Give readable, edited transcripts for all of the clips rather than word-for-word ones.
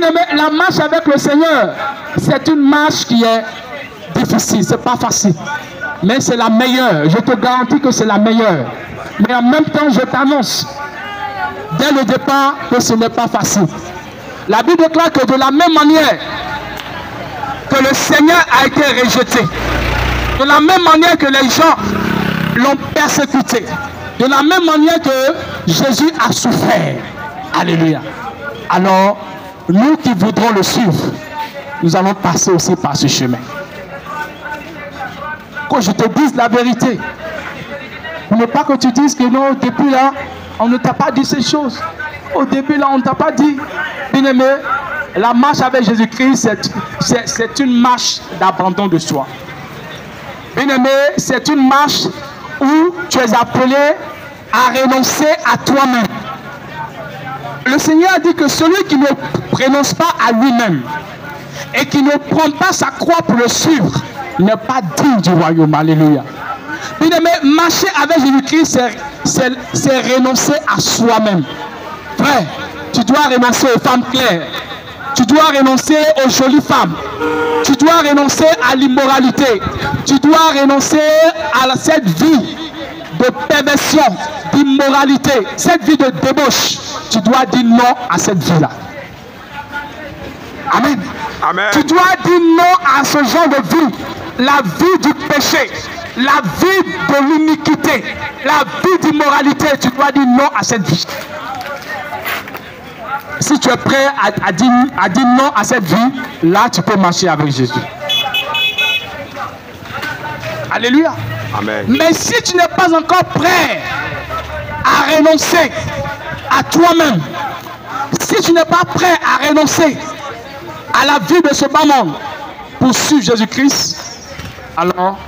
Bien-aimé, la marche avec le Seigneur, c'est une marche qui est difficile, c'est pas facile. Mais c'est la meilleure, je te garantis que c'est la meilleure. Mais en même temps, je t'annonce, dès le départ, que ce n'est pas facile. La Bible déclare que de la même manière que le Seigneur a été rejeté, de la même manière que les gens l'ont persécuté, de la même manière que Jésus a souffert. Alléluia. Alors, nous qui voudrons le suivre, nous allons passer aussi par ce chemin. Que je te dise la vérité. Ne pas que tu dises que non, depuis là, on ne t'a pas dit ces choses. Au début là, on ne t'a pas dit. Bien-aimé, la marche avec Jésus-Christ, c'est une marche d'abandon de soi. Bien-aimé, c'est une marche où tu es appelé à renoncer à toi-même. Le Seigneur a dit que celui qui ne renonce pas à lui-même et qui ne prend pas sa croix pour le suivre n'est pas digne du royaume. Alléluia. Bien-aimé, marcher avec Jésus-Christ, c'est renoncer à soi-même. Frère, tu dois renoncer aux femmes claires. Tu dois renoncer aux jolies femmes. Tu dois renoncer à l'immoralité. Tu dois renoncer à cette vie de perversion, d'immoralité, cette vie de débauche. Tu dois dire non à cette vie-là. Amen. Amen. Tu dois dire non à ce genre de vie. La vie du péché, la vie de l'iniquité, la vie d'immoralité. Tu dois dire non à cette vie. Si tu es prêt à dire non à cette vie, là tu peux marcher avec Jésus. Alléluia. Amen. Mais si tu n'es pas encore prêt à renoncer à toi-même, si tu n'es pas prêt à renoncer à la vie de ce bas monde pour suivre Jésus-Christ, alors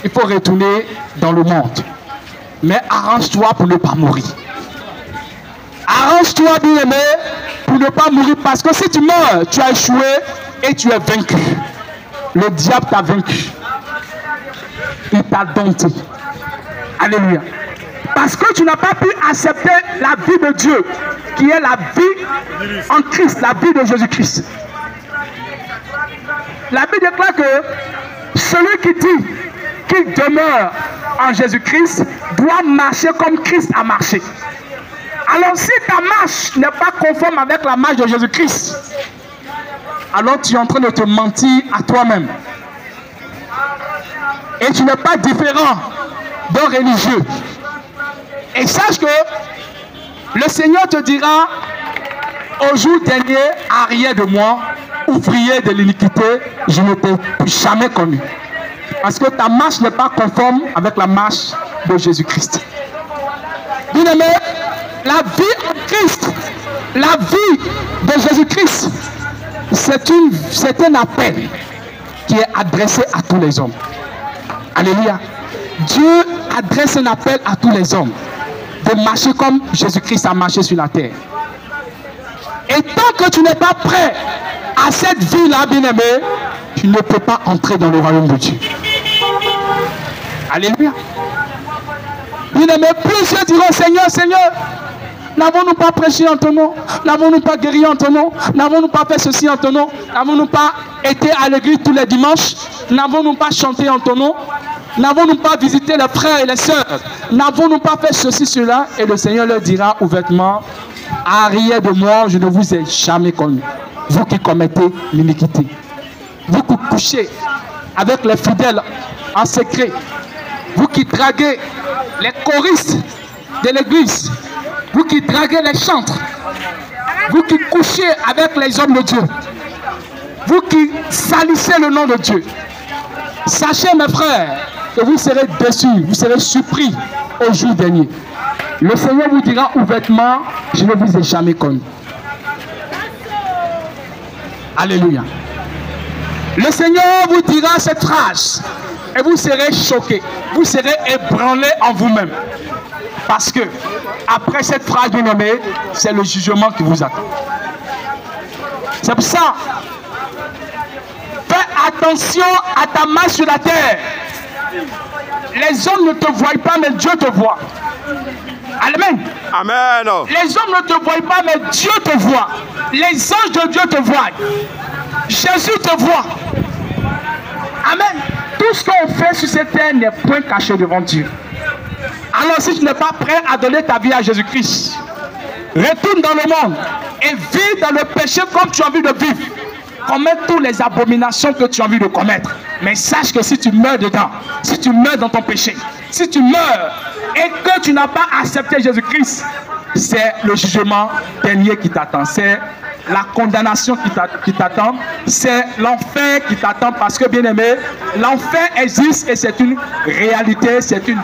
il faut retourner dans le monde. Mais arrange-toi pour ne pas mourir. Arrange-toi, bien-aimé, pour ne pas mourir. Parce que si tu meurs, tu as échoué et tu es vaincu. Le diable t'a vaincu. Il t'a dompté. Alléluia. Parce que tu n'as pas pu accepter la vie de Dieu, qui est la vie en Christ, la vie de Jésus-Christ. La Bible déclare que celui qui dit qu'il demeure en Jésus-Christ doit marcher comme Christ a marché. Alors si ta marche n'est pas conforme avec la marche de Jésus-Christ, alors tu es en train de te mentir à toi-même. Et tu n'es pas différent d'un religieux. Et sache que le Seigneur te dira au jour dernier, arrière de moi, ouvrier de l'iniquité, je ne t'ai jamais connu. Parce que ta marche n'est pas conforme avec la marche de Jésus-Christ. Bien-aimé, la vie en Christ, la vie de Jésus-Christ, c'est un appel qui est adressé à tous les hommes. Alléluia. Dieu adresse un appel à tous les hommes de marcher comme Jésus-Christ a marché sur la terre. Et tant que tu n'es pas prêt à cette vie-là, bien-aimé, tu ne peux pas entrer dans le royaume de Dieu. Alléluia. Bien-aimé, plusieurs diront, Seigneur, Seigneur, n'avons-nous pas prêché en ton nom? N'avons-nous pas guéri en ton nom? N'avons-nous pas fait ceci en ton nom? N'avons-nous pas été à l'église tous les dimanches? N'avons-nous pas chanté en ton nom? N'avons-nous pas visité les frères et les sœurs? N'avons-nous pas fait ceci, cela? Et le Seigneur leur dira ouvertement, arrière de moi, je ne vous ai jamais connu. Vous qui commettez l'iniquité. Vous qui couchez avec les fidèles en secret. Vous qui draguez les choristes de l'église. Vous qui draguez les chantres. Vous qui couchez avec les hommes de Dieu. Vous qui salissez le nom de Dieu. Sachez, mes frères, que vous serez déçus, vous serez surpris au jour dernier. Le Seigneur vous dira ouvertement, je ne vous ai jamais connu. Alléluia. Le Seigneur vous dira cette phrase et vous serez choqués, vous serez ébranlés en vous-même. Parce que, après cette phrase bien nommée, c'est le jugement qui vous attend. C'est pour ça, fais attention à ta main sur la terre. Les hommes ne te voient pas, mais Dieu te voit. Amen. Amen. Les hommes ne te voient pas, mais Dieu te voit. Les anges de Dieu te voient. Jésus te voit. Amen. Tout ce qu'on fait sur cette terre n'est point caché devant Dieu. Alors si tu n'es pas prêt à donner ta vie à Jésus-Christ, retourne dans le monde et vis dans le péché comme tu as envie de vivre. Commets toutes les abominations que tu as envie de commettre. Mais sache que si tu meurs dedans, si tu meurs dans ton péché, si tu meurs et que tu n'as pas accepté Jésus-Christ, c'est le jugement dernier qui t'attend. C'est la condamnation qui t'attend. C'est l'enfer qui t'attend parce que, bien aimé, l'enfer existe et c'est une réalité, c'est une